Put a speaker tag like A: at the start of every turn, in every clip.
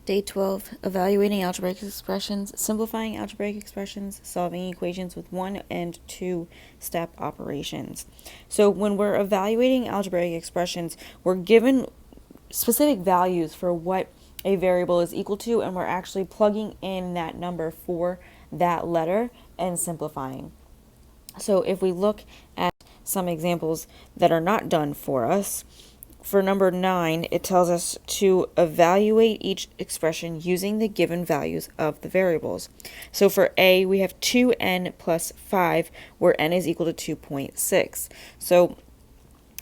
A: Day 12, evaluating algebraic expressions, simplifying algebraic expressions, solving equations with 1 and 2 step operations. So when we're evaluating algebraic expressions, we're given specific values for what a variable is equal to, and we're actually plugging in that number for that letter and simplifying. So if we look at some examples that are not done for us, for number 9, it tells us to evaluate each expression using the given values of the variables. So for A, we have 2n plus 5, where n is equal to 2.6. So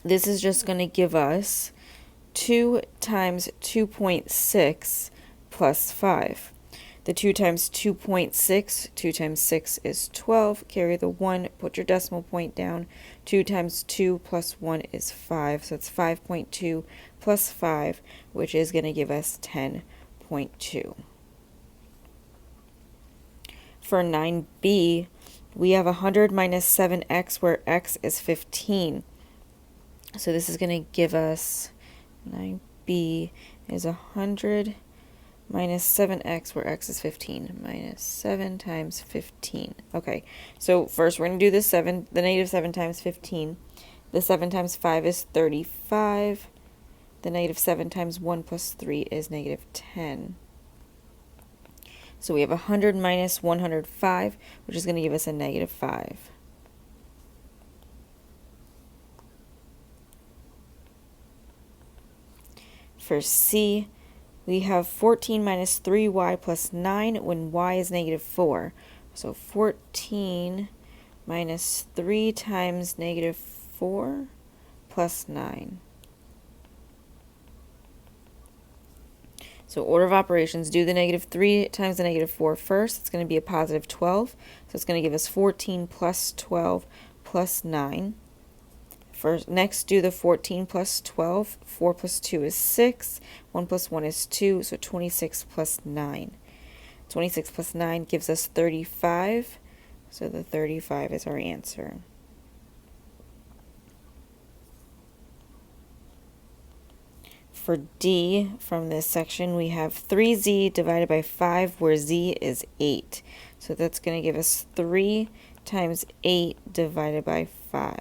A: this is just going to give us 2 times 2.6 plus 5. The 2 times 2.6, 2 times 6 is 12. Carry the 1, put your decimal point down. 2 times 2 plus 1 is 5. So it's 5.2 plus 5, which is going to give us 10.2. For 9b, we have 100 minus 7x, where x is 15. So this is going to give us 9b is 100 minus 7x, where x is 15, minus 7 times 15. Okay, so first we're going to do the negative 7 times 15. The 7 times 5 is 35. The negative 7 times 1 plus 3 is negative 10. So we have 100 minus 105, which is going to give us a negative 5. For C, we have 14 minus 3y plus 9 when y is negative 4. So 14 minus 3 times negative 4 plus 9. So order of operations, do the negative 3 times the negative 4 first. It's going to be a positive 12. So it's going to give us 14 plus 12 plus 9. First, next, do the 14 plus 12. 4 plus 2 is 6. 1 plus 1 is 2, so 26 plus 9. 26 plus 9 gives us 35, so the 35 is our answer. For D, from this section, we have 3z divided by 5, where z is 8. So that's going to give us 3 times 8 divided by 5.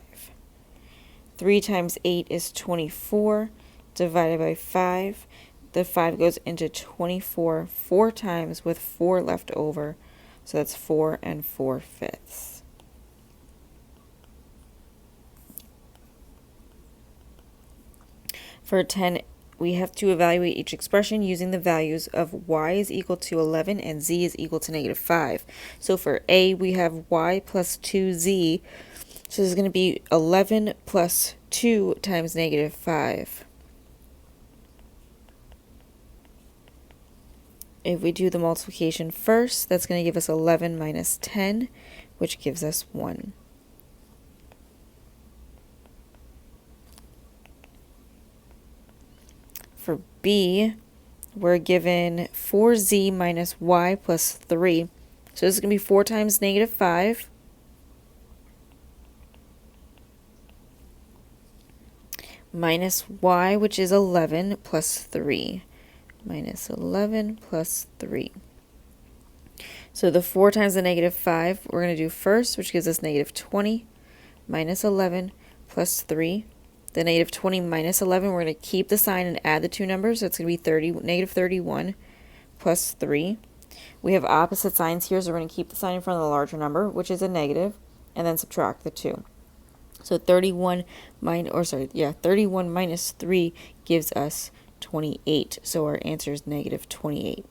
A: 3 times 8 is 24, divided by 5. The 5 goes into 24 4 times with 4 left over. So that's 4 4/5. For 10, we have to evaluate each expression using the values of y is equal to 11 and z is equal to negative 5. So for A, we have y plus 2z. So this is going to be 11 plus 2 times negative 5. If we do the multiplication first, that's going to give us 11 minus 10, which gives us 1. For B, we're given 4z minus y plus 3. So this is going to be 4 times negative 5. Minus y, which is 11, plus 3. Minus 11 plus 3. So the 4 times the negative 5, we're going to do first, which gives us negative 20, minus 11, plus 3. The negative 20 minus 11, we're going to keep the sign and add the two numbers, so it's going to be negative 31, plus 3. We have opposite signs here, so we're going to keep the sign in front of the larger number, which is a negative, and then subtract the 2. So 31 minus 3 gives us 28. So our answer is negative 28.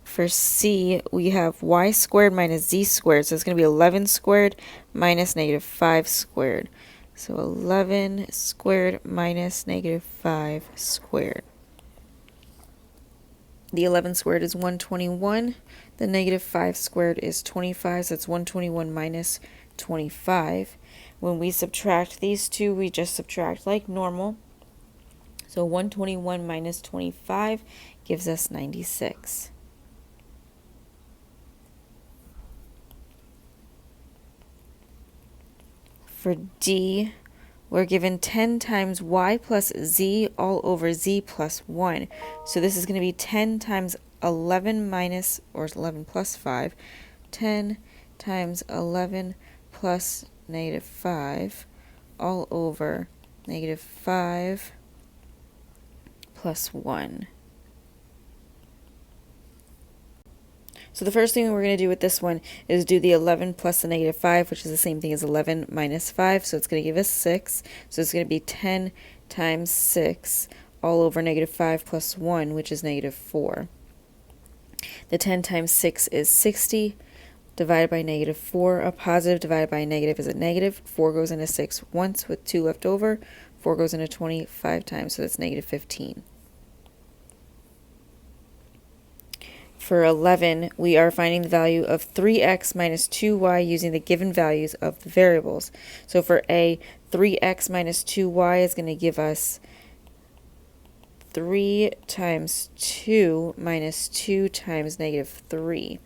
A: For C, we have y squared minus z squared. So it's going to be 11 squared minus negative 5 squared. So 11 squared minus negative 5 squared. The 11 squared is 121. The negative 5 squared is 25, so it's 121 minus 25. When we subtract these two, we just subtract like normal. So 121 minus 25 gives us 96. For D, we're given 10 times y plus z all over z plus 1. So this is going to be 10 times 11 minus, or 11 plus 5, 10 times 11 plus negative 5 all over negative 5 plus 1. So the first thing we're going to do with this one is do the 11 plus the negative 5, which is the same thing as 11 minus 5. So it's going to give us 6. So it's going to be 10 times 6 all over negative 5 plus 1, which is negative 4. The 10 times 6 is 60, divided by negative 4. A positive divided by a negative is a negative. 4 goes into 6 once with 2 left over. 4 goes into 25 times, so that's negative 15. For 11, we are finding the value of 3x minus 2y using the given values of the variables. So for A, 3x minus 2y is going to give us 3 times 2 minus 2 times negative 3.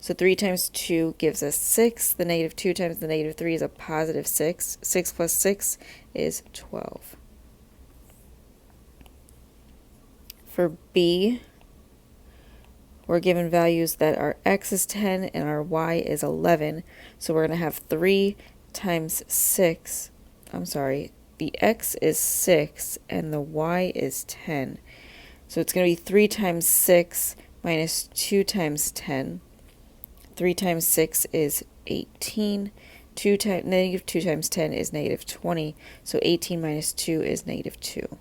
A: So 3 times 2 gives us 6. The negative 2 times the negative 3 is a positive 6. 6 plus 6 is 12. For B, we're given values that our x is 10 and our y is 11. So we're going to have 3 times 6. I'm sorry, the x is 6 and the y is 10. So it's going to be 3 times 6 minus 2 times 10. 3 times 6 is 18. Negative 2 times 10 is negative 20. So 18 minus 2 is negative 2.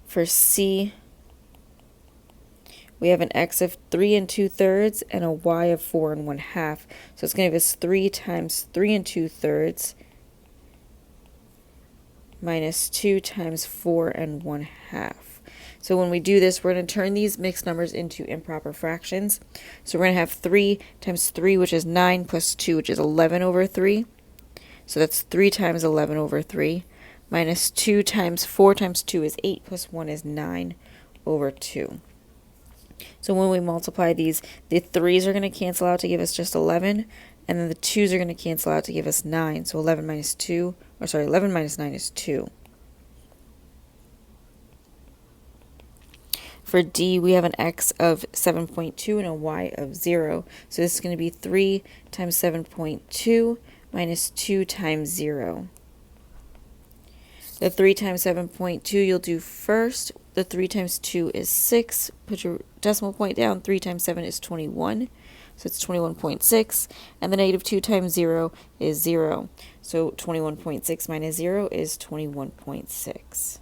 A: For C, we have an x of 3 2/3 and a y of 4 1/2. So it's going to give us 3 times 3 2/3 minus 2 times 4 1/2. So when we do this, we're going to turn these mixed numbers into improper fractions. So we're going to have 3 times 3, which is 9, plus 2, which is 11 over 3. So that's 3 times 11 over 3. Minus 2 times 4 times 2 is 8, plus 1 is 9 over 2. So when we multiply these, the 3's are going to cancel out to give us just 11, and then the 2's are going to cancel out to give us 9. So 11 minus 9 is 2. For D, we have an x of 7.2 and a y of 0. So this is going to be 3 times 7.2 minus 2 times 0. The 3 times 7.2 you'll do first. The 3 times 2 is 6. Put your decimal point down. 3 times 7 is 21. So it's 21.6. And the negative 2 times 0 is 0. So 21.6 minus 0 is 21.6.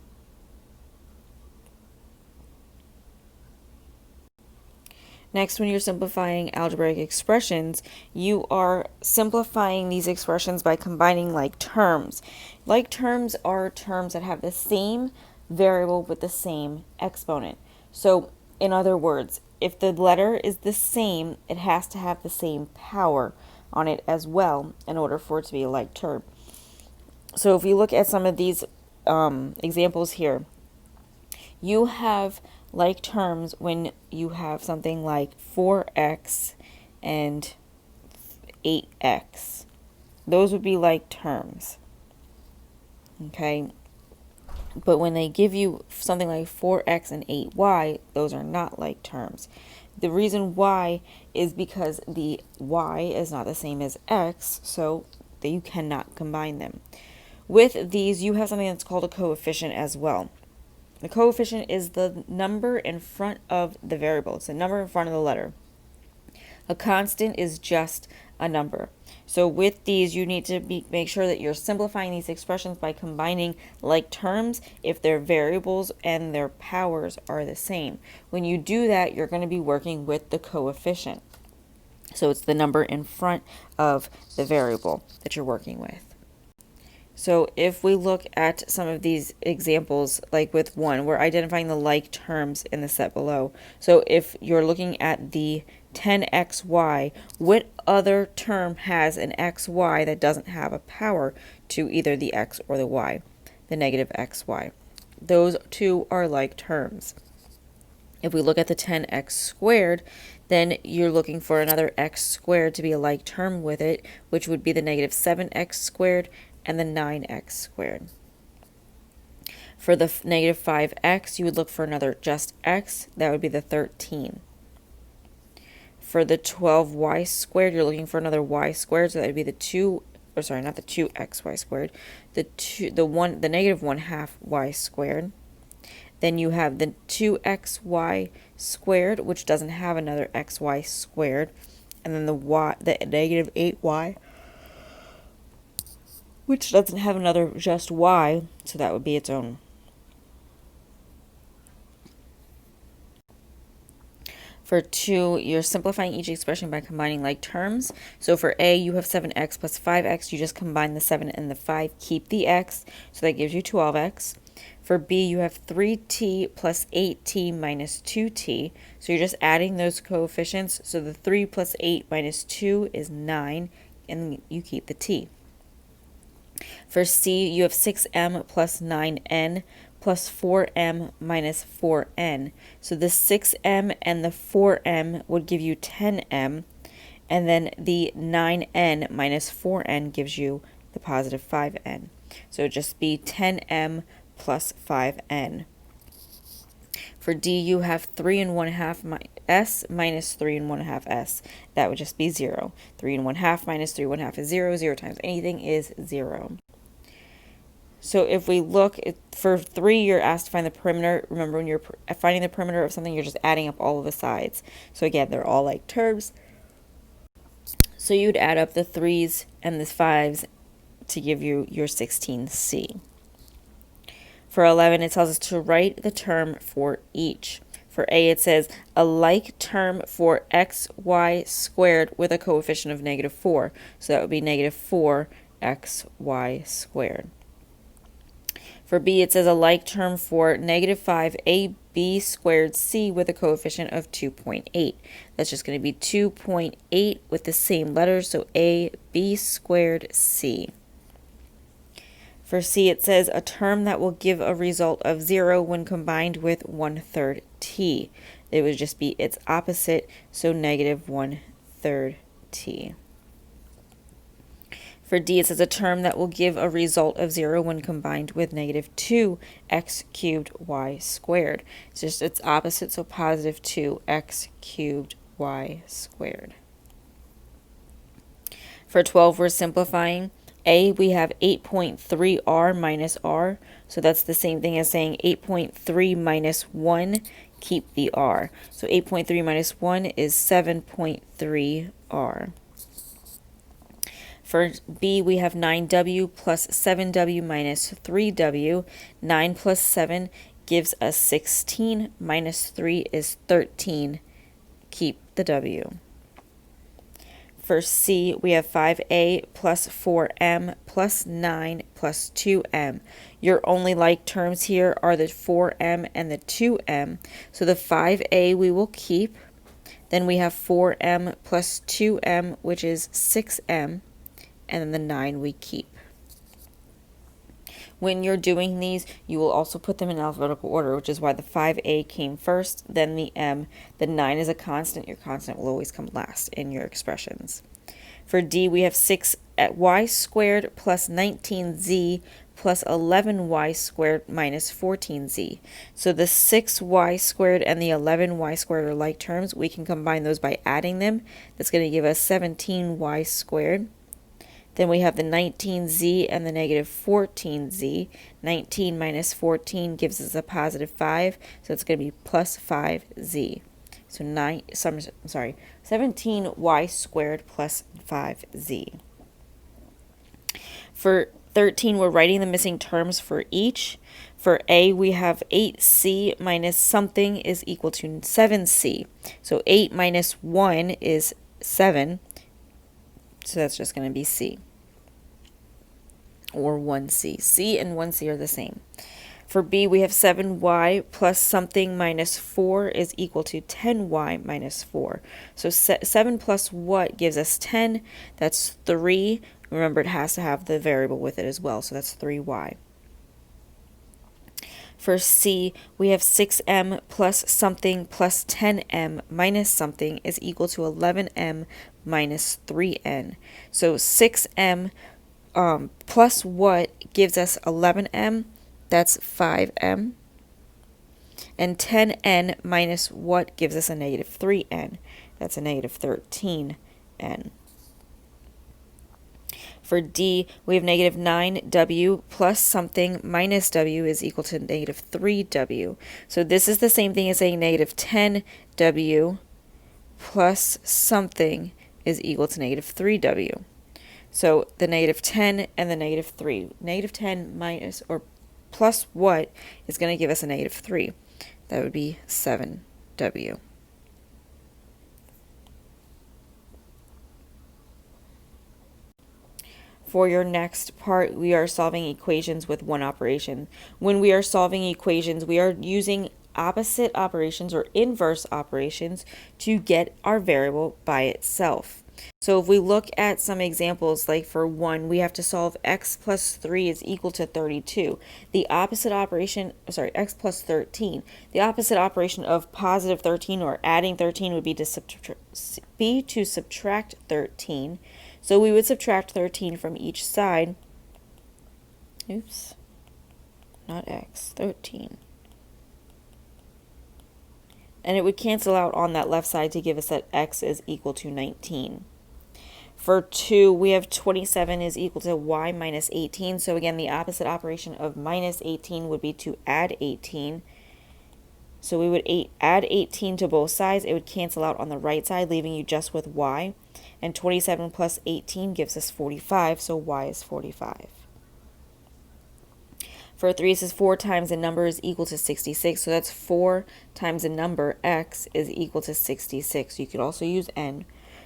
A: Next, when you're simplifying algebraic expressions, you are simplifying these expressions by combining like terms. Like terms are terms that have the same variable with the same exponent. So, in other words, if the letter is the same, it has to have the same power on it as well in order for it to be a like term. So if we look at some of these examples here, you have like terms when you have something like 4x and 8x. Those would be like terms. Okay? But when they give you something like 4x and 8y, those are not like terms. The reason why is because the y is not the same as x, so that you cannot combine them. With these, you have something that's called a coefficient as well. The coefficient is the number in front of the variable. It's the number in front of the letter. A constant is just a number. So with these, you need to make sure that you're simplifying these expressions by combining like terms if their variables and their powers are the same. When you do that, you're going to be working with the coefficient. So it's the number in front of the variable that you're working with. So if we look at some of these examples, like with 1, we're identifying the like terms in the set below. So if you're looking at the 10xy, what other term has an xy that doesn't have a power to either the x or the y? The negative xy. Those two are like terms. If we look at the 10x squared, then you're looking for another x squared to be a like term with it, which would be the negative 7x squared and the 9x squared. For the negative 5x, you would look for another just x. That would be the 13. For the 12y squared, you're looking for another y squared, so that would be the 2, or sorry, not the 2xy squared, the negative 1/2 y squared. Then you have the 2xy squared, which doesn't have another xy squared, and then the negative 8y, which doesn't have another just y, so that would be its own. For 2, you're simplifying each expression by combining like terms. So for a, you have 7x plus 5x. You just combine the 7 and the 5, keep the x, so that gives you 12x. For b, you have 3t plus 8t minus 2t. So you're just adding those coefficients. So the 3 plus 8 minus 2 is 9, and you keep the t. For c, you have 6m plus 9n plus 4m minus 4n. So the 6m and the 4m would give you 10m, and then the 9n minus 4n gives you the positive 5n. So it would just be 10m plus 5n. For d, you have 3 1/2 s minus 3 1/2 s. That would just be 0. 3 1/2 minus 3 1/2 is 0. 0 times anything is 0. So if we look for 3, you're asked to find the perimeter. Remember, when you're finding the perimeter of something, you're just adding up all of the sides. So again, they're all like terms. So you'd add up the 3's and the 5's to give you your 16c. For 11, it tells us to write the term for each. For a, it says a like term for xy squared with a coefficient of negative 4. So that would be negative 4xy squared. For b, it says a like term for negative 5ab squared c with a coefficient of 2.8. That's just going to be 2.8 with the same letters, so ab squared c. For c, it says a term that will give a result of 0 when combined with 1/3 t. It would just be its opposite, so negative 1/3 t. For d, it says a term that will give a result of 0 when combined with negative 2x cubed y squared. It's just its opposite, so positive 2x cubed y squared. For 12, we're simplifying. A, we have 8.3r minus r, so that's the same thing as saying 8.3 minus 1, keep the r. So 8.3 minus 1 is 7.3r. For b, we have 9w plus 7w minus 3w. 9 plus 7 gives us 16, minus 3 is 13. Keep the w. For c, we have 5a plus 4m plus 9 plus 2m. Your only like terms here are the 4m and the 2m. So the 5a we will keep. Then we have 4m plus 2m, which is 6m. And then the 9 we keep. When you're doing these, you will also put them in alphabetical order, which is why the 5a came first, then the m. The 9 is a constant. Your constant will always come last in your expressions. For d, we have 6y squared plus 19z plus 11y squared minus 14z. So the 6y squared and the 11y squared are like terms. We can combine those by adding them. That's going to give us 17y squared. Then we have the 19z and the negative 14z. 19 minus 14 gives us a positive 5, so it's going to be plus 5z. So 17y squared plus 5z. For 13, we're writing the missing terms for each. For a, we have 8c minus something is equal to 7c. So 8 minus 1 is 7. So that's just going to be c, or 1c. c and 1c are the same. For b, we have 7y plus something minus 4 is equal to 10y minus 4. So 7 plus what gives us 10? That's 3. Remember, it has to have the variable with it as well, so that's 3y. For c, we have 6m plus something plus 10m minus something is equal to 11m minus 3n. So 6m plus what gives us 11m, that's 5m. And 10n minus what gives us a negative 3n, that's a negative 13n. For D, we have negative 9w plus something minus w is equal to negative 3w. So this is the same thing as saying negative 10w plus something is equal to negative 3w. So the negative 10 and the negative 3. Negative 10 minus or plus what is going to give us a negative 3? That would be 7w. For your next part, we are solving equations with one operation. When we are solving equations, we are using opposite operations or inverse operations to get our variable by itself. So if we look at some examples, like for 1, we have to solve x plus 3 is equal to 32. The opposite operation, x plus 13. The opposite operation of positive 13 or adding 13 would be to subtract 13. So we would subtract 13 from each side. Oops, not x, 13. And it would cancel out on that left side to give us that x is equal to 19. For 2, we have 27 is equal to y minus 18. So again, the opposite operation of minus 18 would be to add 18. So we would add 18 to both sides. It would cancel out on the right side, leaving you just with y. And 27 plus 18 gives us 45, so y is 45. For 3, it says 4 times a number is equal to 66. So that's 4 times a number, x, is equal to 66. You could also use n.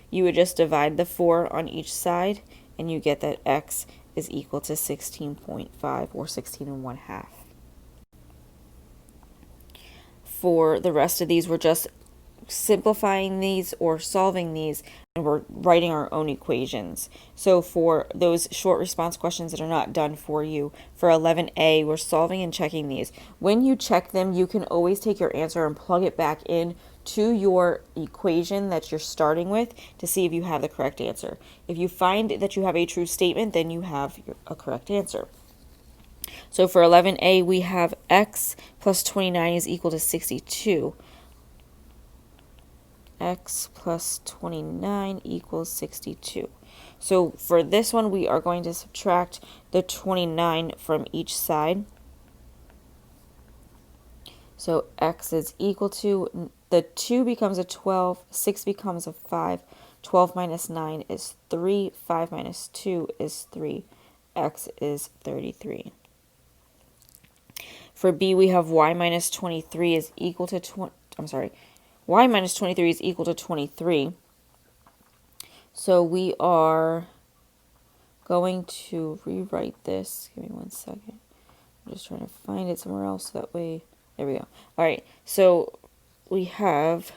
A: You would just divide the 4 on each side, and you get that x is equal to 16.5 or 16 1/2. For the rest of these, we're just simplifying these or solving these, and we're writing our own equations. So for those short response questions that are not done for you, for 11a, we're solving and checking these. When you check them, you can always take your answer and plug it back in to your equation that you're starting with to see if you have the correct answer. If you find that you have a true statement, then you have a correct answer. So for 11a, we have x plus 29 is equal to 62. X plus 29 equals 62. So for this one, we are going to subtract the 29 from each side. So x is equal to, the 2 becomes a 12, 6 becomes a 5, 12 minus 9 is 3, 5 minus 2 is 3, x is 33. For b, we have y minus 23 is equal to y minus 23 is equal to 23. So we are going to rewrite this. Give me 1 second. I'm just trying to find it somewhere else. That way, there we go. All right, so we have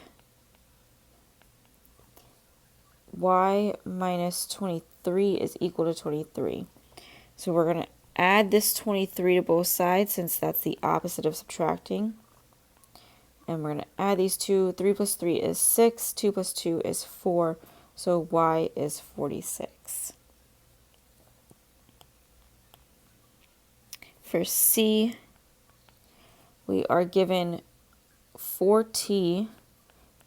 A: y minus 23 is equal to 23. So we're going to add this 23 to both sides since that's the opposite of subtracting. And we're going to add these two. 3 plus 3 is 6. 2 plus 2 is 4. So y is 46. For C, we are given 4t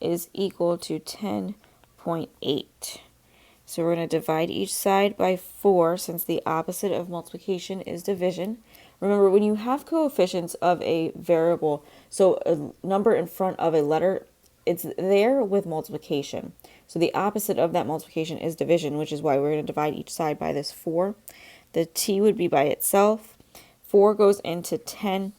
A: is equal to 10.8. So we're going to divide each side by 4 since the opposite of multiplication is division. Remember, when you have coefficients of a variable, so a number in front of a letter, it's there with multiplication. So the opposite of that multiplication is division, which is why we're going to divide each side by this 4. The t would be by itself. 4 goes into 10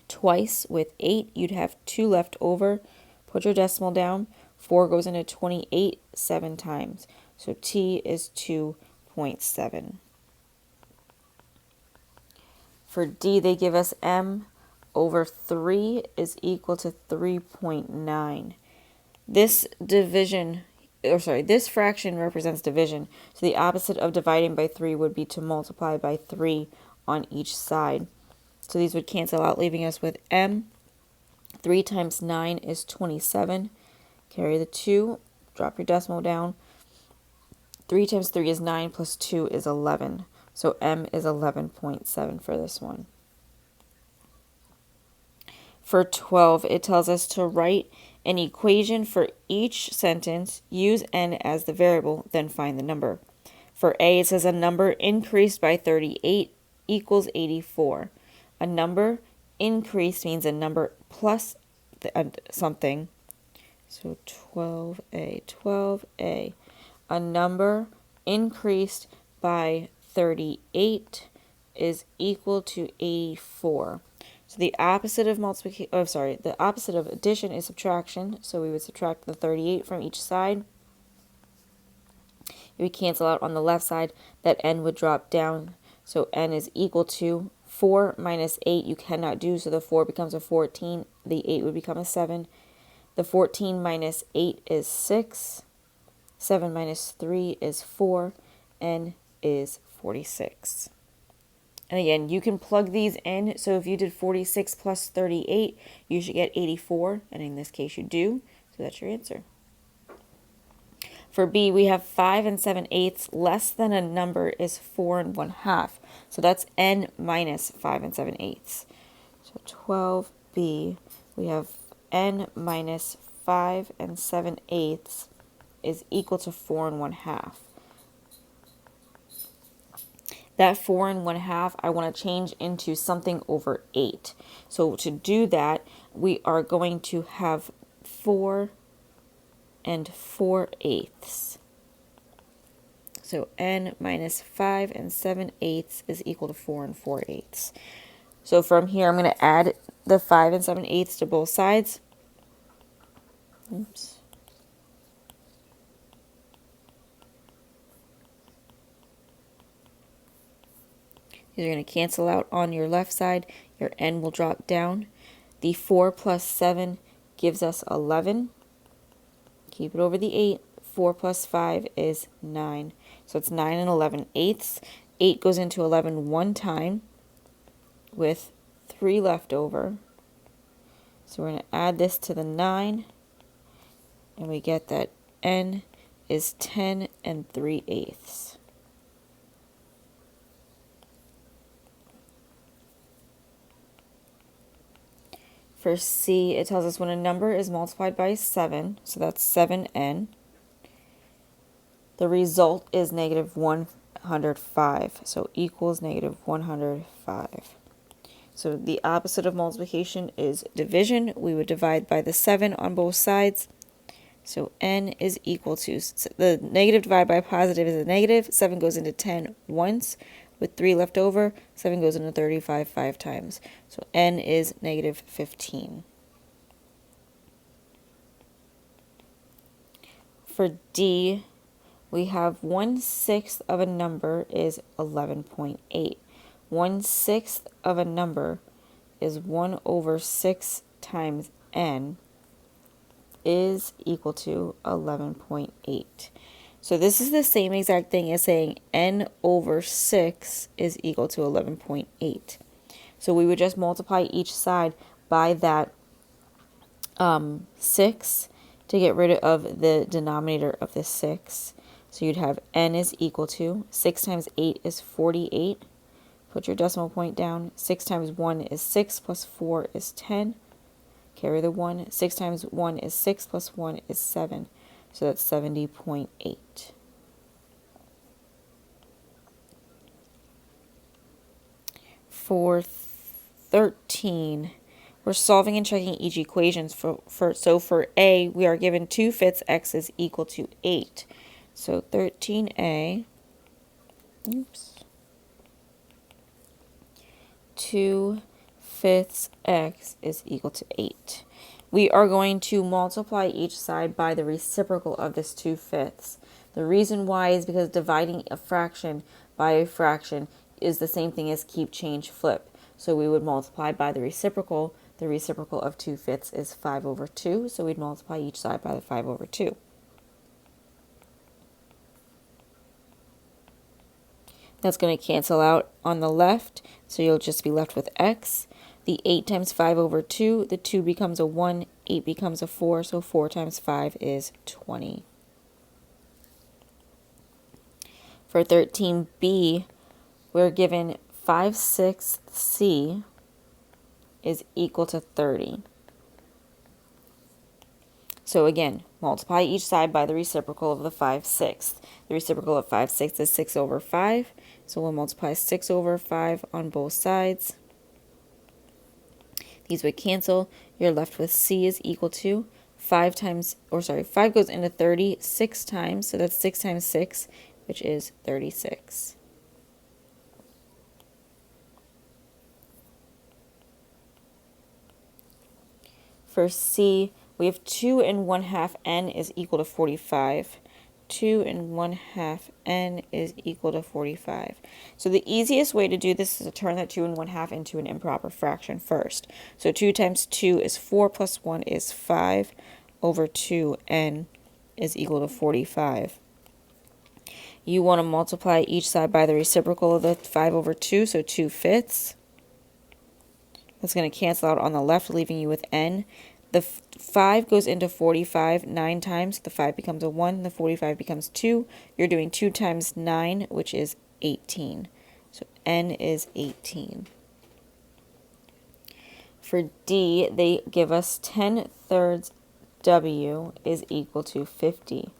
A: twice with 8. You'd have 2 left over. Put your decimal down. 4 goes into 28 7 times. So t is 2.7. For D, they give us m over 3 is equal to 3.9. This fraction represents division. So the opposite of dividing by 3 would be to multiply by 3 on each side. So these would cancel out, leaving us with m. 3 times 9 is 27. Carry the 2. Drop your decimal down. 3 times 3 is 9 plus 2 is 11. So M is 11.7 for this one. For 12, it tells us to write an equation for each sentence, use n as the variable, then find the number. For A, it says a number increased by 38 equals 84. A number increased means a number plus something. So 12A. A number increased by 38 is equal to 84. So the opposite of the opposite of addition is subtraction. So we would subtract the 38 from each side. If we cancel out on the left side, that n would drop down. So n is equal to 4 minus 8. You cannot do, so the 4 becomes a 14. The 8 would become a 7. The 14 minus 8 is 6. 7 minus 3 is 4. N is 46. And again, you can plug these in. So if you did 46 plus 38, you should get 84. And in this case, you do. So that's your answer. For B, we have 5 and 7/8. Less than a number is 4 and 1/2. So that's n minus 5 and 7/8. So 12B, we have n minus 5 and 7/8 is equal to 4 and 1/2. That 4 and 1/2 I want to change into something over 8. So to do that, we are going to have 4 and 4/8. So n minus 5 and 7/8 is equal to 4 and 4/8. So from here, I'm going to add the 5 and 7/8 to both sides. Oops. These are going to cancel out on your left side. Your n will drop down. The 4 plus 7 gives us 11. Keep it over the 8. 4 plus 5 is 9. So it's 9 and 11/8. 8 goes into 11 one time with 3 left over. So we're going to add this to the 9. And we get that n is 10 and 3/8. For C, it tells us when a number is multiplied by 7, so that's 7n, the result is negative 105, so equals negative 105. So the opposite of multiplication is division. We would divide by the 7 on both sides. So n is equal to, the negative divided by positive is a negative. 7 goes into 10 once. With 3 left over, 7 goes into 35 5 times. So n is negative 15. For D, we have 1/6 of a number is 11.8. 1/6 of a number is 1 over 6 times n is equal to 11.8. So this is the same exact thing as saying n over 6 is equal to 11.8. So we would just multiply each side by that 6 to get rid of the denominator of the 6. So you'd have n is equal to 6 times 8 is 48. Put your decimal point down. 6 times 1 is 6 plus 4 is 10. Carry the 1. 6 times 1 is 6 plus 1 is 7. So that's 70.8. For 13, we're solving and checking each equation. So for A, we are given 2/5 x is equal to 8. So 13A, 2/5 x is equal to 8. We are going to multiply each side by the reciprocal of this 2/5. The reason why is because dividing a fraction by a fraction is the same thing as keep, change, flip. So we would multiply by the reciprocal. The reciprocal of 2/5 is 5 over 2. So we'd multiply each side by the 5 over 2. That's going to cancel out on the left. So you'll just be left with x. The 8 times 5 over 2, the 2 becomes a 1, 8 becomes a 4, so 4 times 5 is 20. For 13b, we're given 5/6 C is equal to 30. So again, multiply each side by the reciprocal of the 5/6. The reciprocal of 5/6 is 6 over 5. So we'll multiply 6 over 5 on both sides. These would cancel. You're left with C is equal to 5 goes into 30 6 times. So that's 6 times 6, which is 36. For C, we have 2 and 1/2 n is equal to 45. 2 and 1/2 n is equal to 45. So the easiest way to do this is to turn that 2 and 1/2 into an improper fraction first. So 2 times 2 is 4 plus 1 is 5 over 2n is equal to 45. You want to multiply each side by the reciprocal of the 5 over 2, so 2/5. That's going to cancel out on the left, leaving you with n. The 5 goes into 45 9 times. The 5 becomes a 1. The 45 becomes 2. You're doing 2 times 9, which is 18. So n is 18. For D, they give us 10/3 W is equal to 50.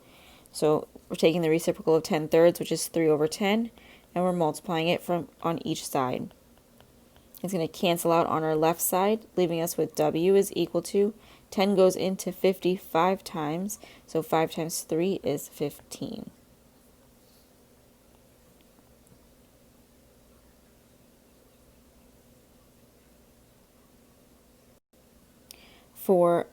A: So we're taking the reciprocal of 10/3, which is 3 over 10, and we're multiplying it on each side. It's going to cancel out on our left side, leaving us with W is equal to 10 goes into 50 5 times, so 5 times 3 is 15. For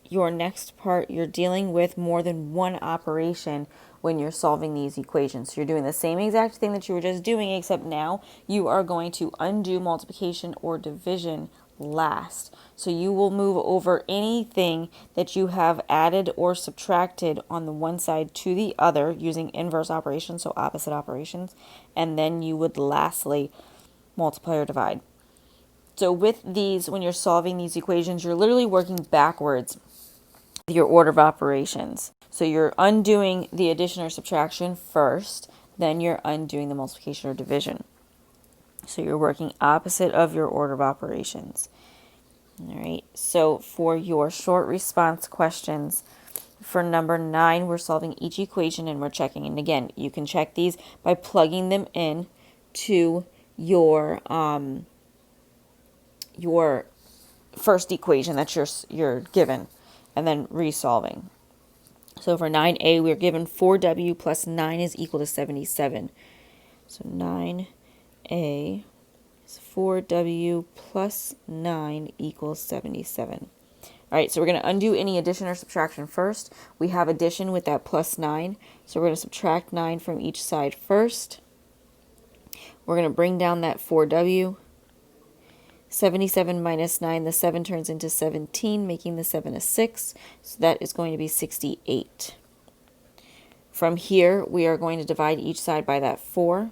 A: your next part, you're dealing with more than one operation when you're solving these equations. So you're doing the same exact thing that you were just doing, except now you are going to undo multiplication or division last. So you will move over anything that you have added or subtracted on the one side to the other using inverse operations, so opposite operations, and then you would lastly multiply or divide. So with these, when you're solving these equations, you're literally working backwards your order of operations. So you're undoing the addition or subtraction first, then you're undoing the multiplication or division. So you're working opposite of your order of operations. All right, so for your short response questions, for number 9, we're solving each equation and we're checking. And again, you can check these by plugging them in to your first equation that you're given, and then resolving. So for 9a, we're given 4w plus 9 is equal to 77. So 9a is 4w plus 9 equals 77. All right, so we're going to undo any addition or subtraction first. We have addition with that plus 9, so we're going to subtract 9 from each side first. We're going to bring down that 4w. 77 minus 9, the 7 turns into 17, making the 7 a 6. So that is going to be 68. From here, we are going to divide each side by that 4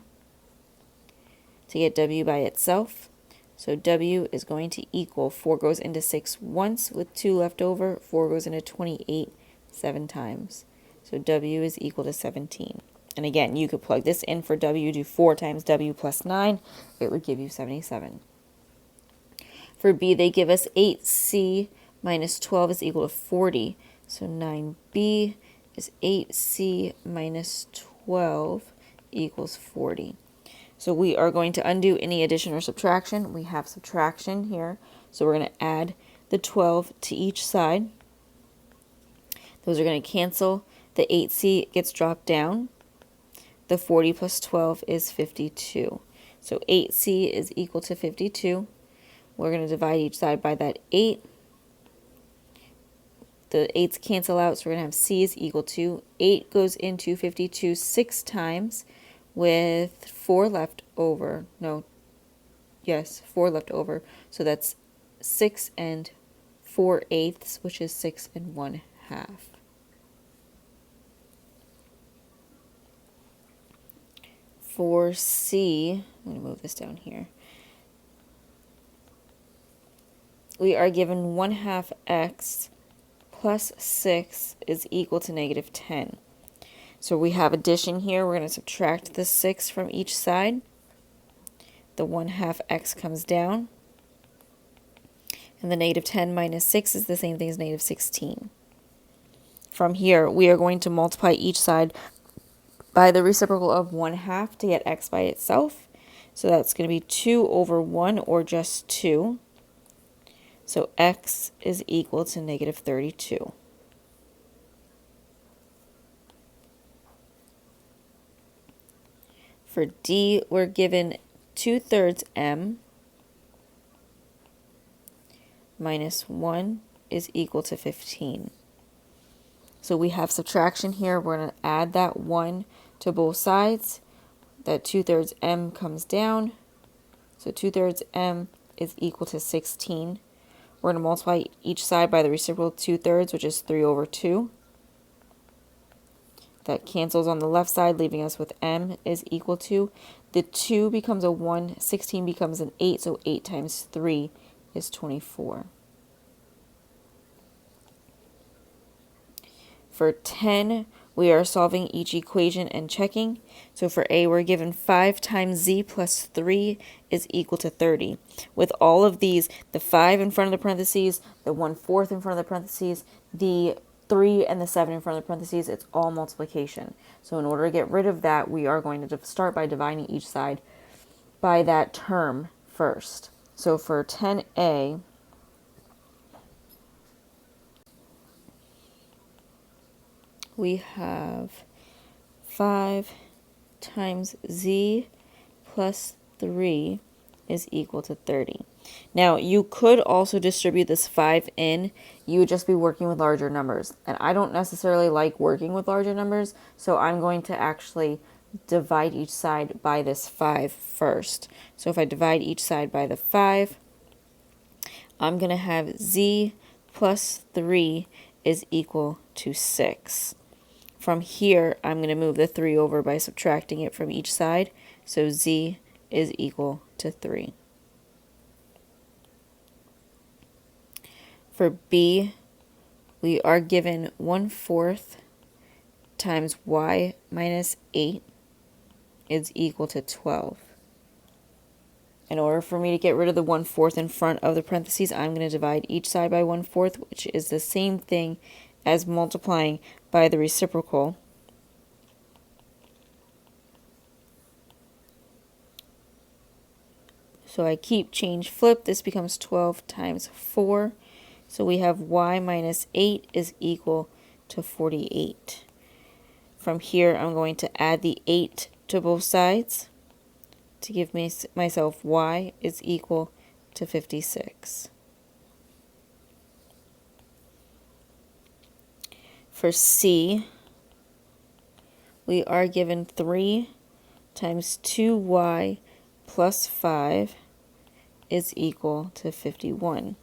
A: to get w by itself. So w is going to equal 4 goes into 6 once with 2 left over. 4 goes into 28 7 times. So w is equal to 17. And again, you could plug this in for w, do 4 times w plus 9. It would give you 77. For B, they give us 8c minus 12 is equal to 40. So 9b is 8c minus 12 equals 40. So we are going to undo any addition or subtraction. We have subtraction here. So we're going to add the 12 to each side. Those are going to cancel. The 8c gets dropped down. The 40 plus 12 is 52. So 8c is equal to 52. We're going to divide each side by that 8. The 8's cancel out, so we're going to have c is equal to 8 goes into 52 6 times with 4 left over. 4 left over. So that's 6 and 4/8, which is 6 and 1/2. For C, I'm going to move this down here. We are given 1/2 x plus 6 is equal to negative 10. So we have addition here. We're going to subtract the 6 from each side. the 1/2 x comes down. And the negative 10 minus 6 is the same thing as negative 16. From here, we are going to multiply each side by the reciprocal of 1/2 to get x by itself. So that's going to be 2 over 1, or just 2. So x is equal to negative 32. For D, we're given 2/3 m minus 1 is equal to 15. So we have subtraction here. We're going to add that 1 to both sides. That 2/3 m comes down. So 2/3 m is equal to 16. We're going to multiply each side by the reciprocal 2/3, which is 3 over 2. That cancels on the left side, leaving us with m is equal to, the 2 becomes a 1, 16 becomes an 8, so 8 times 3 is 24. For 10, we are solving each equation and checking. So for A, we're given 5 times z plus 3 is equal to 30. With all of these, the 5 in front of the parentheses, the 1/4 in front of the parentheses, the 3 and the 7 in front of the parentheses, it's all multiplication. So in order to get rid of that, we are going to start by dividing each side by that term first. So for 10a, we have 5 times z plus 3 is equal to 30. Now, you could also distribute this 5 in. You would just be working with larger numbers. And I don't necessarily like working with larger numbers, so I'm going to actually divide each side by this 5 first. So if I divide each side by the 5, I'm going to have z plus 3 is equal to 6. From here, I'm going to move the 3 over by subtracting it from each side. So z is equal to 3. For B, we are given 1/4 times y minus 8 is equal to 12. In order for me to get rid of the 1/4 in front of the parentheses, I'm going to divide each side by 1/4, which is the same thing as multiplying by the reciprocal. So I keep change flip. This becomes 12 times 4. So we have y minus 8 is equal to 48. From here, I'm going to add the 8 to both sides to give myself y is equal to 56. For C, we are given 3 times 2y plus 5 is equal to 51.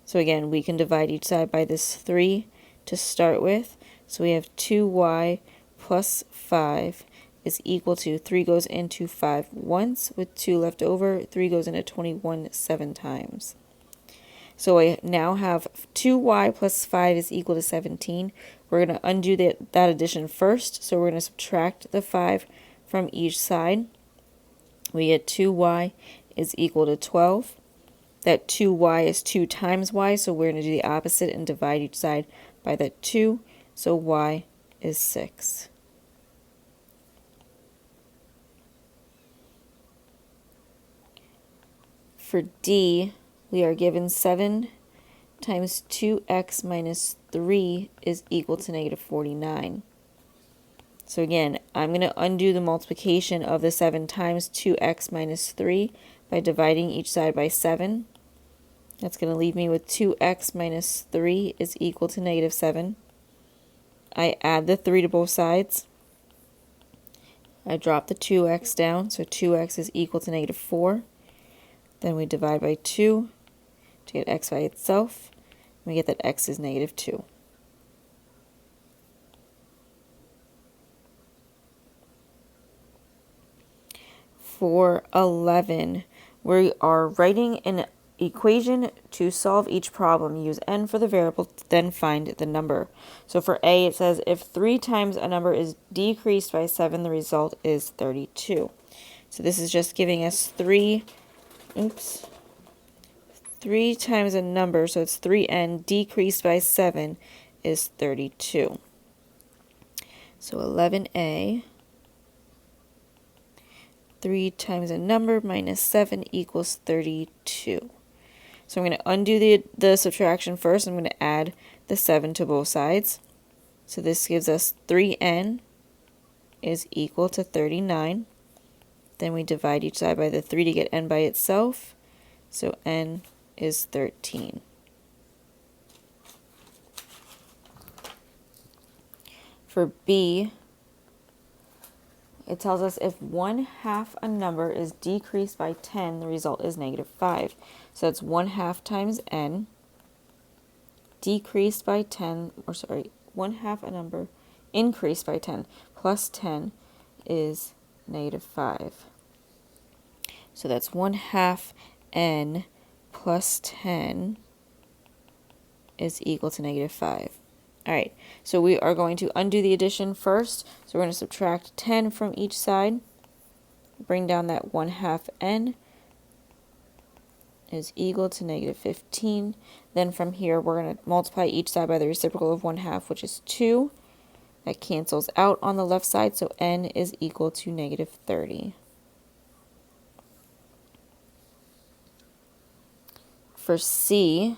A: So again, we can divide each side by this 3 to start with. So we have 2y plus 5 is equal to, 3 goes into 5 once, with 2 left over, 3 goes into 21 7 times. So I now have 2y plus 5 is equal to 17. We're going to undo that addition first. So we're going to subtract the 5 from each side. We get 2y is equal to 12. That 2y is 2 times y, so we're going to do the opposite and divide each side by that 2. So y is 6. For D, we are given 7 times 2x minus 3 is equal to negative 49. So again, I'm going to undo the multiplication of the 7 times 2x minus 3 by dividing each side by 7. That's going to leave me with 2x minus 3 is equal to negative 7. I add the 3 to both sides. I drop the 2x down, so 2x is equal to negative 4. Then we divide by 2 to get x by itself. We get that x is negative 2. For 11, we are writing an equation to solve each problem. Use n for the variable, then find the number. So for A, it says if 3 times a number is decreased by 7, the result is 32. So this is just giving us 3 times a number, so it's 3n decreased by 7 is 32. So 11a, 3 times a number minus 7 equals 32. So I'm going to undo the subtraction first. I'm going to add the 7 to both sides. So this gives us 3n is equal to 39. Then we divide each side by the 3 to get n by itself. So n is 13. For b, it tells us if 1/2 a number is decreased by 10, the result is -5. So that's 1/2 times n decreased by 10, 1/2 a number increased by 10 plus 10 is -5. So that's 1/2 n plus 10 is equal to -5. All right, so we are going to undo the addition first. So we're going to subtract 10 from each side, bring down that 1/2 n is equal to -15. Then from here, we're going to multiply each side by the reciprocal of 1/2, which is 2. That cancels out on the left side, so n is equal to -30. For c,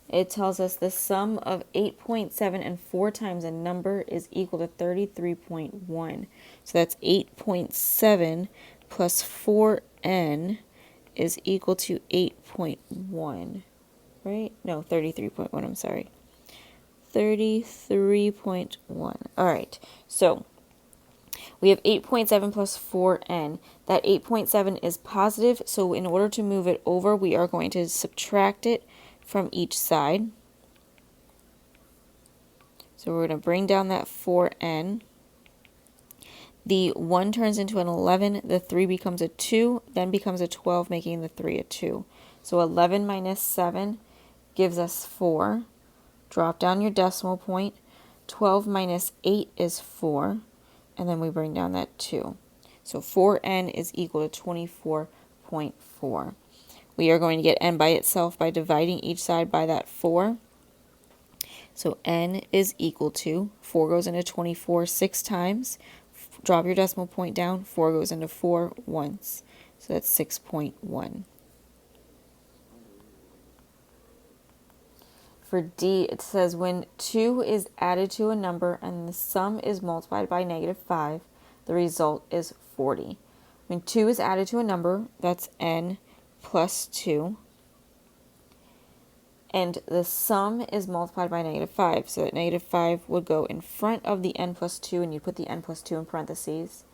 A: it tells us the sum of 8.7 and 4 times a number is equal to 33.1. So that's 8.7 plus 4n is equal to 8.1, right? No, 33.1, I'm sorry. 33.1. All right, so we have 8.7 plus 4n. That 8.7 is positive, so in order to move it over, we are going to subtract it from each side. So we're going to bring down that 4n. The 1 turns into an 11, the 3 becomes a 2, then becomes a 12, making the 3 a 2. So 11 minus 7 gives us 4. Drop down your decimal point. 12 minus 8 is 4, and then we bring down that 2. So 4n is equal to 24.4. We are going to get n by itself by dividing each side by that 4. So n is equal to, 4 goes into 24 6 times. Drop your decimal point down. 4 goes into 4 once. So that's 6.1. For D, it says when 2 is added to a number and the sum is multiplied by -5, the result is 40. When 2 is added to a number, that's n plus 2. And the sum is multiplied by -5, so that -5 would go in front of the n plus 2, and you put the n plus 2 in parentheses.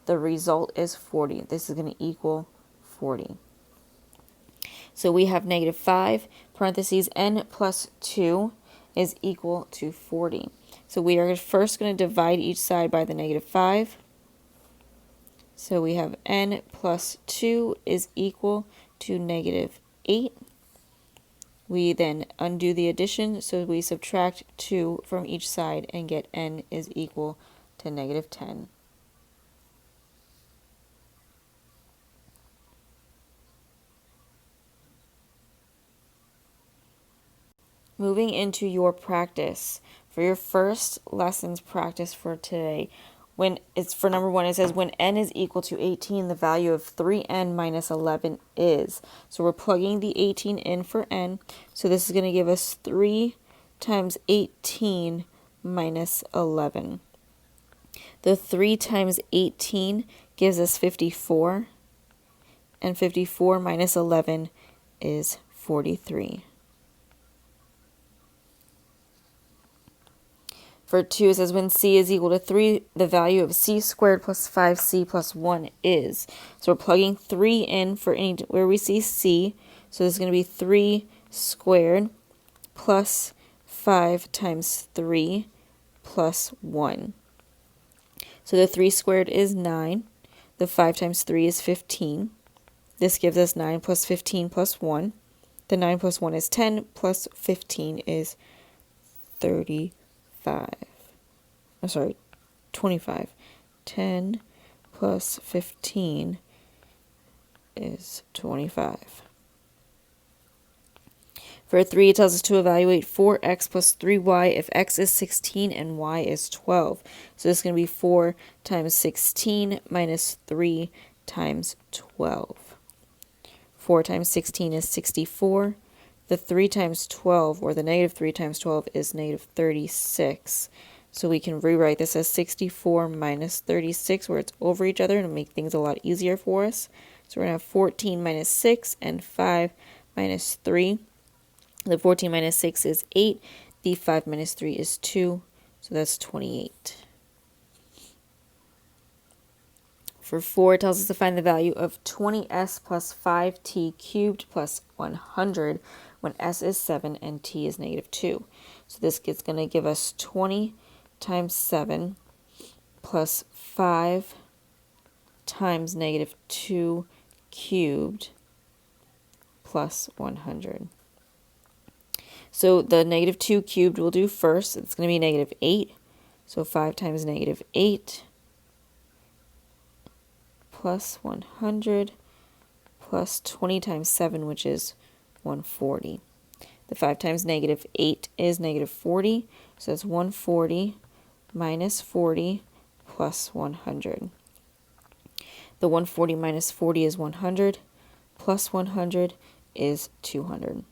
A: The result is 40. This is going to equal 40. So we have -5, parentheses, n plus 2 is equal to 40. So we are first going to divide each side by the -5. So we have n plus 2 is equal to -8. We then undo the addition, so we subtract 2 from each side and get n is equal to -10. Moving into your practice. For your first lessons practice for today, when it's for number 1, it says when n is equal to 18, the value of 3n minus 11 is. So we're plugging the 18 in for n. So this is going to give us 3 times 18 minus 11. The 3 times 18 gives us 54. And 54 minus 11 is 43. For 2, it says when c is equal to 3, the value of c squared plus 5c plus 1 is. So we're plugging 3 in for where we see c. So this is going to be 3 squared plus 5 times 3 plus 1. So the 3 squared is 9. The 5 times 3 is 15. This gives us 9 plus 15 plus 1. The 9 plus 1 is 10, plus 15 is 25. I'm sorry, 25. 10 plus 15 is 25. For 3, it tells us to evaluate 4x plus 3y if x is 16 and y is 12. So this is going to be 4 times 16 minus 3 times 12. 4 times 16 is 64. The 3 times 12, or the negative 3 times 12, is negative 36. So we can rewrite this as 64 minus 36, where it's over each other, and make things a lot easier for us. So we're going to have 14 minus 6 and 5 minus 3. The 14 minus 6 is 8. The 5 minus 3 is 2. So that's 28. For 4, it tells us to find the value of 20s plus 5t cubed plus 100 when s is 7 and t is negative 2. So this is going to give us 20 times 7 plus 5 times negative 2 cubed plus 100. So the negative 2 cubed we'll do first. It's going to be negative 8. So 5 times negative 8 plus 100 plus 20 times 7, which is 140. The 5 times negative 8 is negative 40. So that's 140 minus 40 plus 100. The 140 minus 40 is 100. Plus 100 is 200.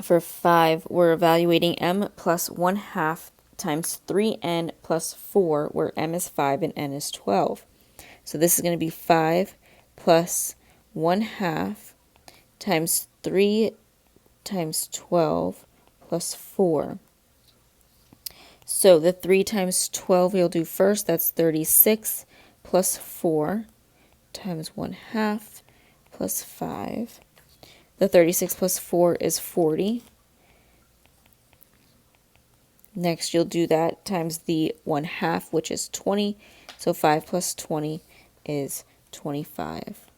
A: For 5, we're evaluating m plus 1/2 times 3n plus 4, where m is 5 and n is 12. So this is going to be 5 plus 1/2 times 3 times 12 plus 4. So the 3 times 12 we'll do first. That's 36 plus 4 times 1/2 plus 5. The 36 plus 4 is 40. Next, you'll do that times the 1/2, which is 20. So 5 plus 20 is 25.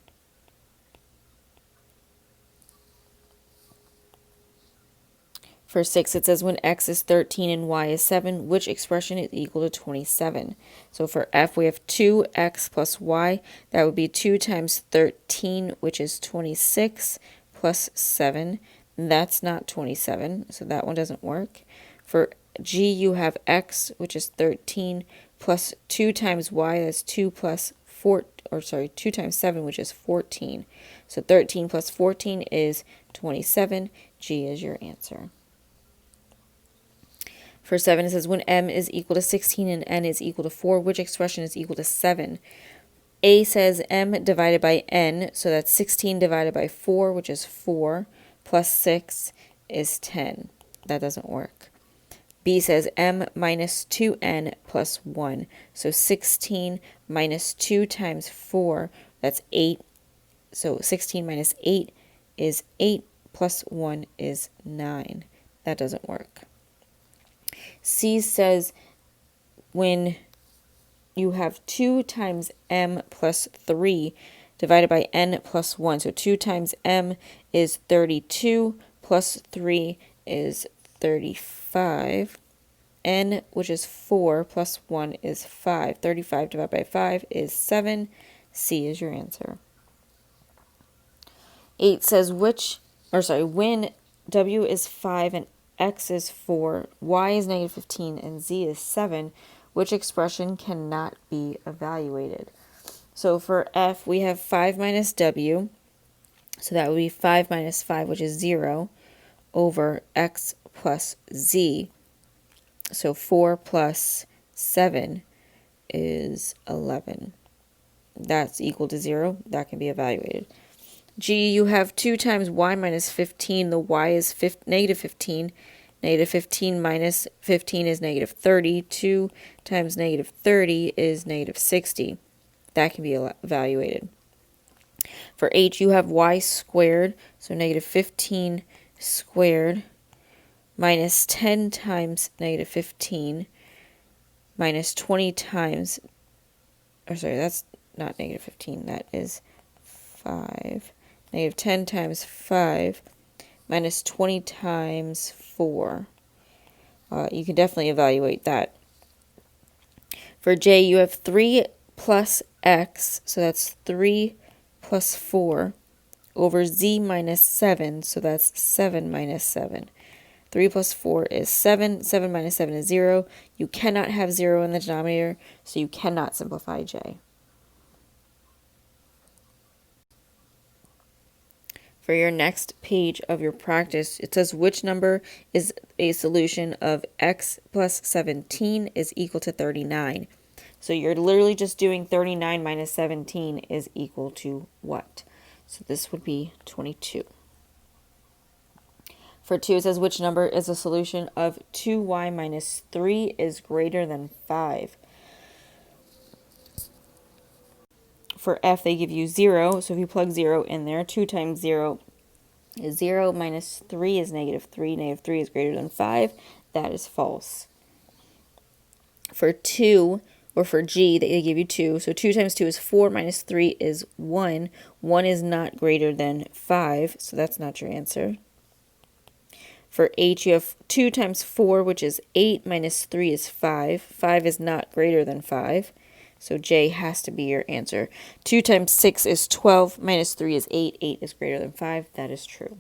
A: For 6, it says when x is 13 and y is 7, which expression is equal to 27? So for f, we have 2x plus y. That would be 2 times 13, which is 26, plus 7. That's not 27, so that one doesn't work. For g, you have x, which is 13, plus 2 times y, that's 2 plus 4, 2 times 7, which is 14. So 13 plus 14 is 27. G is your answer. For 7, it says when m is equal to 16 and n is equal to 4, which expression is equal to 7? A says m divided by n, so that's 16 divided by 4, which is 4, plus 6 is 10. That doesn't work. B says m minus 2n plus 1, so 16 minus 2 times 4, that's 8. So 16 minus 8 is 8, plus 1 is 9. That doesn't work. C says when you have 2 times m plus 3 divided by n plus 1. So 2 times m is 32, plus 3 is 35. N, which is 4, plus 1 is 5. 35 divided by 5 is 7. C is your answer. 8 says when w is 5 and x is 4, y is negative 15, and z is 7, which expression cannot be evaluated? So for f, we have 5 minus w, so that would be 5 minus 5, which is 0, over x plus z. So 4 plus 7 is 11. That's equal to 0. That can be evaluated. G, you have 2 times y minus 15. The y is negative 15. Negative 15 minus 15 is negative 30. 2 times negative 30 is negative 60. That can be evaluated. For h, you have y squared, so negative 15 squared, minus 10 times negative 15, minus 20 times, that's not negative 15, that is 5. Negative 10 times 5, minus 20 times 4. you can definitely evaluate that. For J, you have 3 plus x, so that's 3 plus 4, over z minus 7, so that's 7 minus 7. 3 plus 4 is 7. 7 minus 7 is 0. You cannot have 0 in the denominator, so you cannot simplify J. For your next page of your practice, it says which number is a solution of x plus 17 is equal to 39. So you're literally just doing 39 minus 17 is equal to what? So this would be 22. For 2, it says which number is a solution of 2y minus 3 is greater than 5. For F, they give you 0, so if you plug 0 in there, 2 times 0 is 0, minus 3 is negative 3, negative 3 is greater than 5. That is false. For 2, or for G, they give you 2, so 2 times 2 is 4, minus 3 is 1. 1 is not greater than 5, so that's not your answer. For H, you have 2 times 4, which is 8, minus 3 is 5. 5 is not greater than 5, so J has to be your answer. 2 times 6 is 12, minus 3 is 8. 8 is greater than 5. That is true.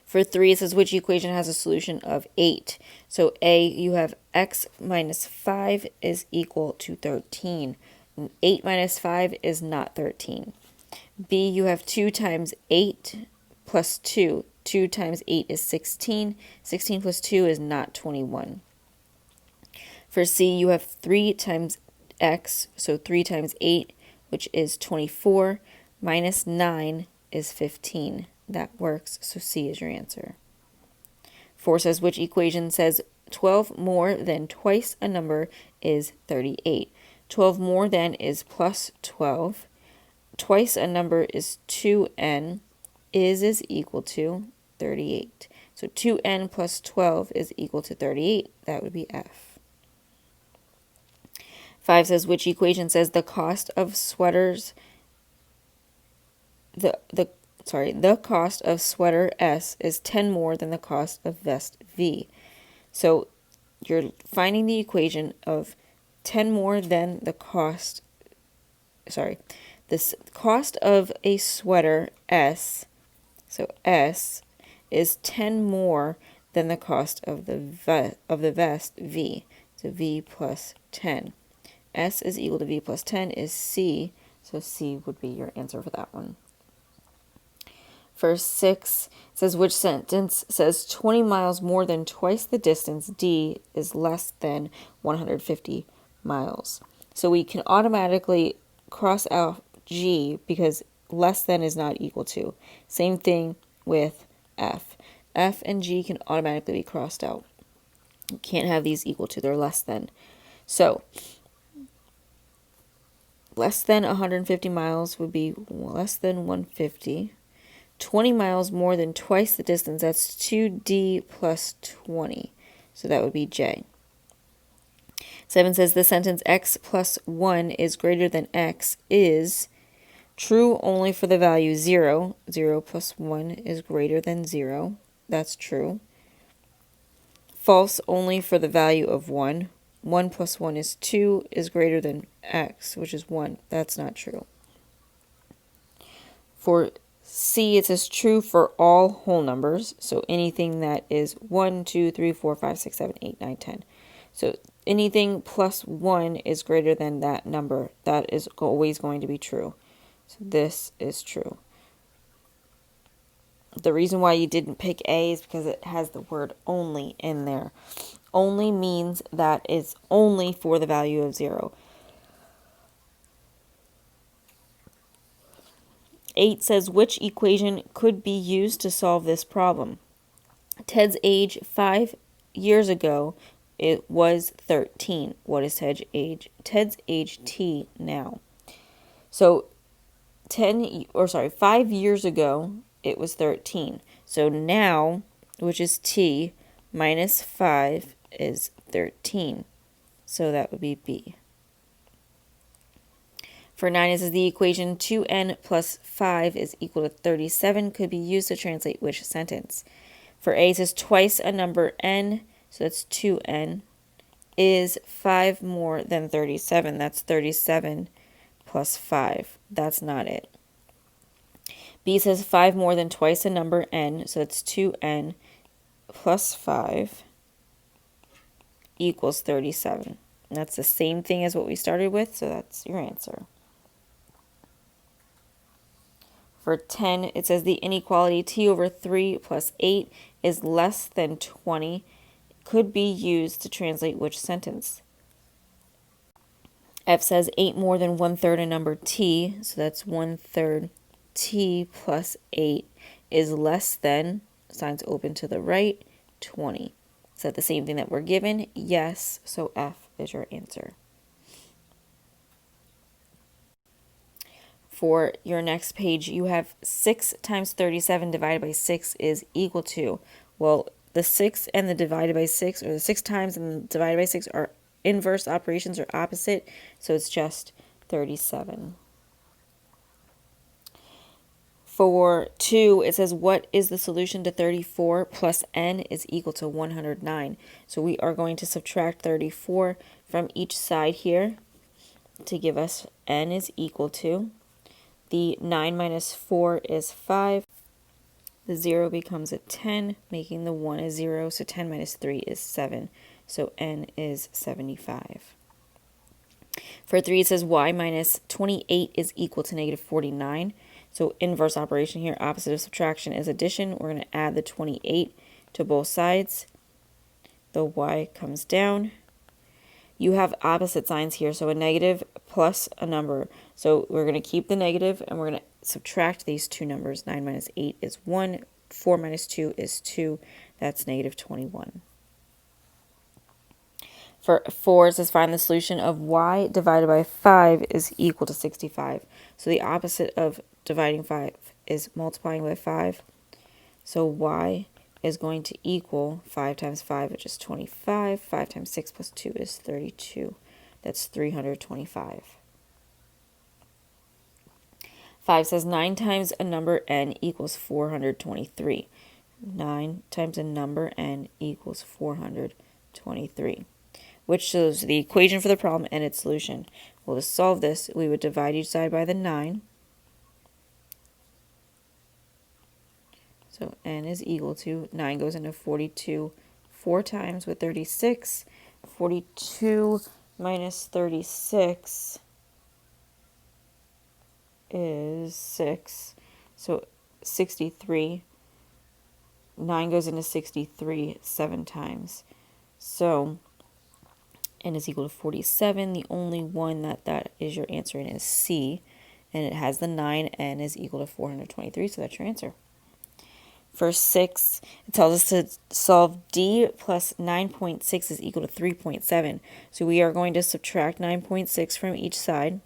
A: For 3, it says which equation has a solution of 8. So A, you have x minus 5 is equal to 13. 8 minus 5 is not 13. B, you have 2 times 8 plus 2. 2 times 8 is 16. 16 plus 2 is not 21. For C, you have 3 times x, so 3 times 8, which is 24, minus 9 is 15. That works, so C is your answer. 4 says which equation says 12 more than twice a number is 38. 12 more than is plus 12. Twice a number is 2n. Is equal to 38. So 2n plus 12 is equal to 38. That would be F. 5 says which equation says the cost of sweaters the cost of sweater S is 10 more than the cost of vest V. So you're finding the equation of 10 more than the cost, this cost of a sweater S, so S is 10 more than the cost of the vest V, so V plus 10. S is equal to V plus 10 is C, so C would be your answer for that one. For 6, it says which sentence says 20 miles more than twice the distance D is less than 150 miles. So we can automatically cross out G because less than is not equal to. Same thing with F. F and G can automatically be crossed out. You can't have these equal to, they're less than. So less than 150 miles would be less than 150. 20 miles more than twice the distance, that's 2D plus 20. So that would be J. 7 says the sentence x plus 1 is greater than x is true only for the value 0. 0 plus 1 is greater than 0. That's true. False only for the value of 1. 1 plus 1 is 2 is greater than x, which is 1. That's not true. For C, it says true for all whole numbers. So anything that is 1, 2, 3, 4, 5, 6, 7, 8, 9, 10. So anything plus 1 is greater than that number. That is always going to be true. So this is true. The reason why you didn't pick A is because it has the word only in there. Only means that it's only for the value of 0. 8 says which equation could be used to solve this problem. Ted's age 5 years ago, it was 13. What is Ted's age? Ted's age T now. So 5 years ago, it was 13. So now, which is T, minus 5 is 13. So that would be B. For 9, it says the equation 2n plus 5 is equal to 37 could be used to translate which sentence? For A, it says twice a number n, so that's 2n, is 5 more than 37. That's 37 plus 5. That's not it. B says 5 more than twice a number n, so it's 2n plus 5 equals 37. And that's the same thing as what we started with, so that's your answer. For 10, it says the inequality t over 3 plus 8 is less than 20 could be used to translate which sentence? F says 8 more than 1/3 a number t, so that's 1/3 t plus 8 is less than, signs open to the right, 20. Is that the same thing that we're given? Yes, so F is your answer. For your next page, you have 6 times 37 divided by 6 is equal to, well, the 6 and the divided by 6, or the 6 times and the divided by 6 are inverse operations or opposite, so it's just 37. For 2, it says what is the solution to 34 plus n is equal to 109. So we are going to subtract 34 from each side here to give us n is equal to. The 9 minus 4 is 5. The 0 becomes a 10, making the 1 a 0. So 10 minus 3 is 7. So n is 75. For 3, it says y minus 28 is equal to negative 49. So inverse operation here, opposite of subtraction is addition. We're going to add the 28 to both sides. The y comes down. You have opposite signs here, so a negative plus a number. So we're going to keep the negative, and we're going to subtract these two numbers. 9 minus 8 is 1. 4 minus 2 is 2. That's negative 21. For 4, it says find the solution of y divided by 5 is equal to 65. So the opposite of dividing 5 is multiplying by 5. So y is going to equal 5 times 5, which is 25. 5 times 6 plus 2 is 32. That's 325. 5 says 9 times a number n equals 423. 9 times a number n equals 423, which shows the equation for the problem and its solution. Well, to solve this, we would divide each side by the 9. So n is equal to, 9 goes into 42 4 times with 36. 42 minus 36 is 6. So 63. 9 goes into 63 7 times. So n is equal to 47. The only one that is your answer in is C. And it has the 9. N is equal to 423. So that's your answer. For 6, it tells us to solve D plus 9.6 is equal to 3.7. So we are going to subtract 9.6 from each side.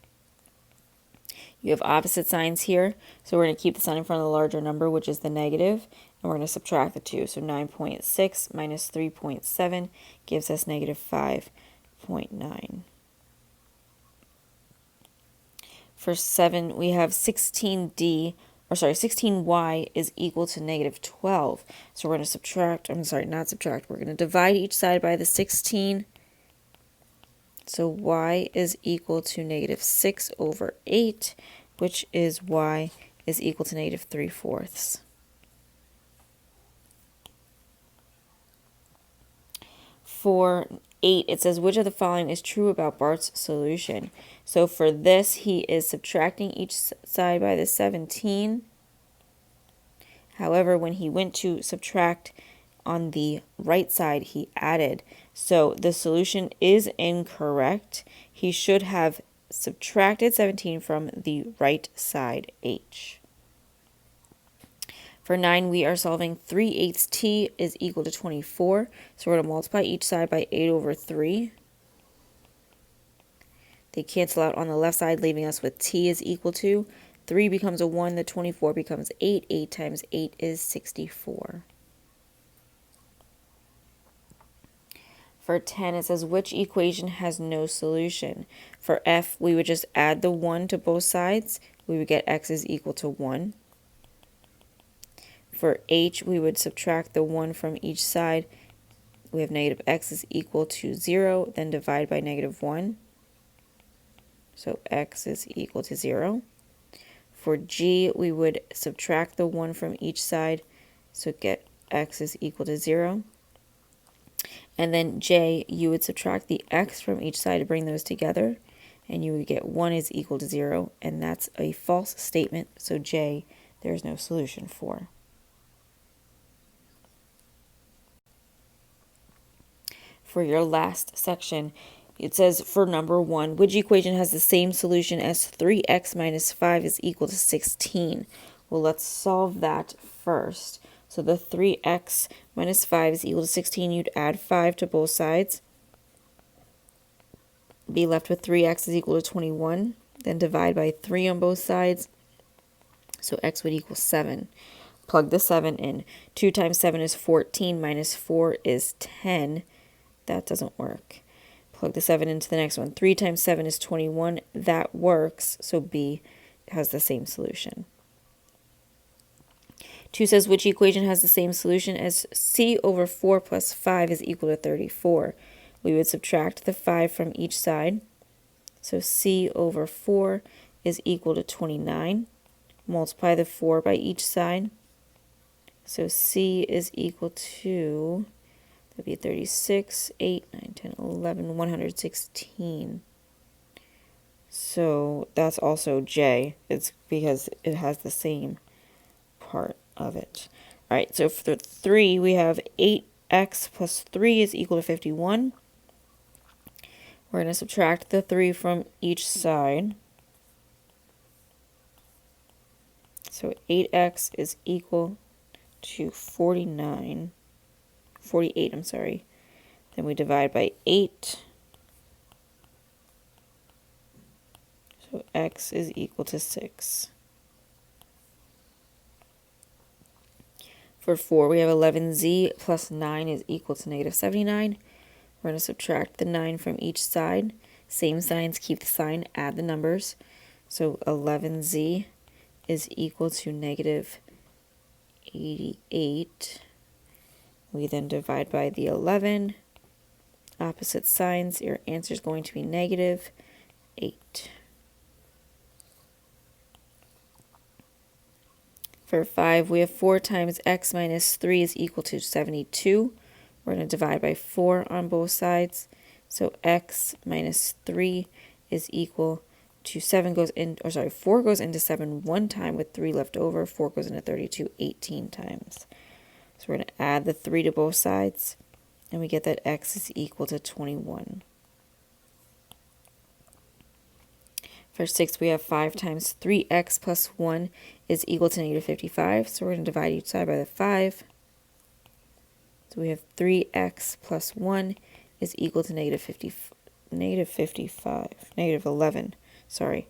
A: You have opposite signs here. So we're going to keep the sign in front of the larger number, which is the negative. And we're going to subtract the 2. So 9.6 minus 3.7 gives us negative 5.9. For 7, we have 16y is equal to negative 12. So we're going to subtract, we're going to divide each side by the 16. So y is equal to negative 6 over 8, which is y is equal to negative 3/4. For 8, it says, which of the following is true about Bart's solution? So for this, he is subtracting each side by the 17. However, when he went to subtract on the right side, he added. So the solution is incorrect. He should have subtracted 17 from the right side, H. For 9, we are solving 3/8 t is equal to 24. So we're going to multiply each side by 8 over 3. They cancel out on the left side, leaving us with t is equal to. 3 becomes a 1. The 24 becomes 8. 8 times 8 is 64. For 10, it says, which equation has no solution? For f, we would just add the 1 to both sides. We would get x is equal to 1. For h, we would subtract the 1 from each side. We have negative x is equal to 0, then divide by negative 1. So x is equal to 0. For g, we would subtract the 1 from each side, so get x is equal to 0. And then j, you would subtract the x from each side to bring those together, and you would get 1 is equal to 0, and that's a false statement, so j, there is no solution for. For your last section, it says for number 1, which equation has the same solution as 3x minus 5 is equal to 16? Well, let's solve that first. So the 3x minus 5 is equal to 16. You'd add 5 to both sides. Be left with 3x is equal to 21. Then divide by 3 on both sides. So x would equal 7. Plug the 7 in. 2 times 7 is 14 minus 4 is 10. That doesn't work. Plug the 7 into the next one. 3 times 7 is 21. That works. So B has the same solution. 2 says which equation has the same solution as c over 4 plus 5 is equal to 34. We would subtract the 5 from each side. So c over 4 is equal to 29. Multiply the 4 by each side. So c is equal to, that'd be 36, 8, 9, 10, 11, 116. So that's also j. It's because it has the same part of it. All right, so for 3, we have 8x plus 3 is equal to 51. We're going to subtract the 3 from each side. So 8x is equal to 48, I'm sorry. Then we divide by 8. So x is equal to 6. For 4, we have 11z plus 9 is equal to negative 79. We're going to subtract the 9 from each side. Same signs, keep the sign, add the numbers. So 11z is equal to negative 88. We then divide by the 11. Opposite signs, your answer is going to be negative 8. For 5, we have 4 times x minus 3 is equal to 72. We're going to divide by 4 on both sides. So x minus 3 is equal to 4 goes into 7 one time with 3 left over. 4 goes into 32 18 times. So we're going to add the 3 to both sides, and we get that x is equal to 21. For 6, we have 5 times 3x plus 1 is equal to negative 55. So we're going to divide each side by the 5. So we have 3x plus 1 is equal to negative 11. Sorry.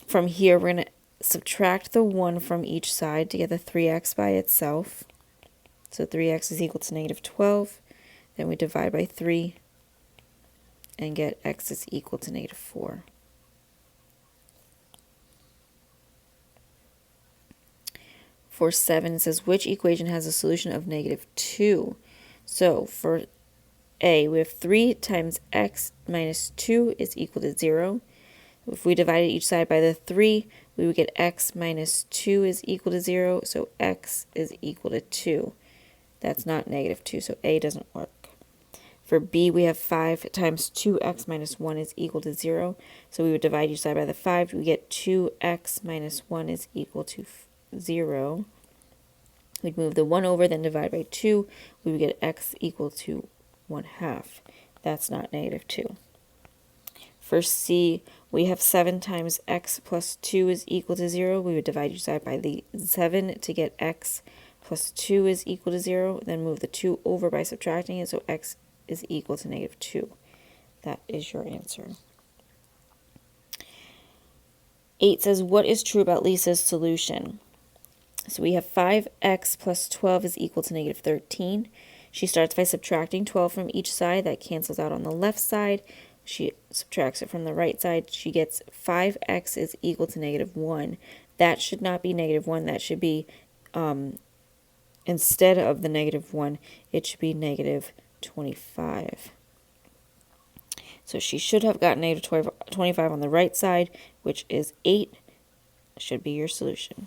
A: From here, we're going to subtract the 1 from each side to get the 3x by itself. So 3x is equal to negative 12. Then we divide by 3 and get x is equal to negative 4. For 7, it says which equation has a solution of negative 2? So for A, we have 3 times x minus 2 is equal to 0. If we divided each side by the 3, we would get x minus 2 is equal to 0. So x is equal to 2. That's not negative 2, so A doesn't work. For B, we have 5 times 2x minus 1 is equal to 0. So we would divide each side by the 5. We get 2x minus 1 is equal to 0. We'd move the 1 over, then divide by 2. We would get x equal to 1/2. That's not negative 2. For C, we have 7 times x plus 2 is equal to 0. We would divide each side by the 7 to get x plus 2 is equal to 0. Then move the 2 over by subtracting it, so x is equal to negative 2. That is your answer. 8 says, what is true about Lisa's solution? So we have 5x plus 12 is equal to negative 13. She starts by subtracting 12 from each side. That cancels out on the left side. She subtracts it from the right side. She gets 5x is equal to negative 1. that should not be negative 1. That should be, instead of the negative 1, it should be negative 25. So she should have gotten negative 25 on the right side, which is 8, should be your solution.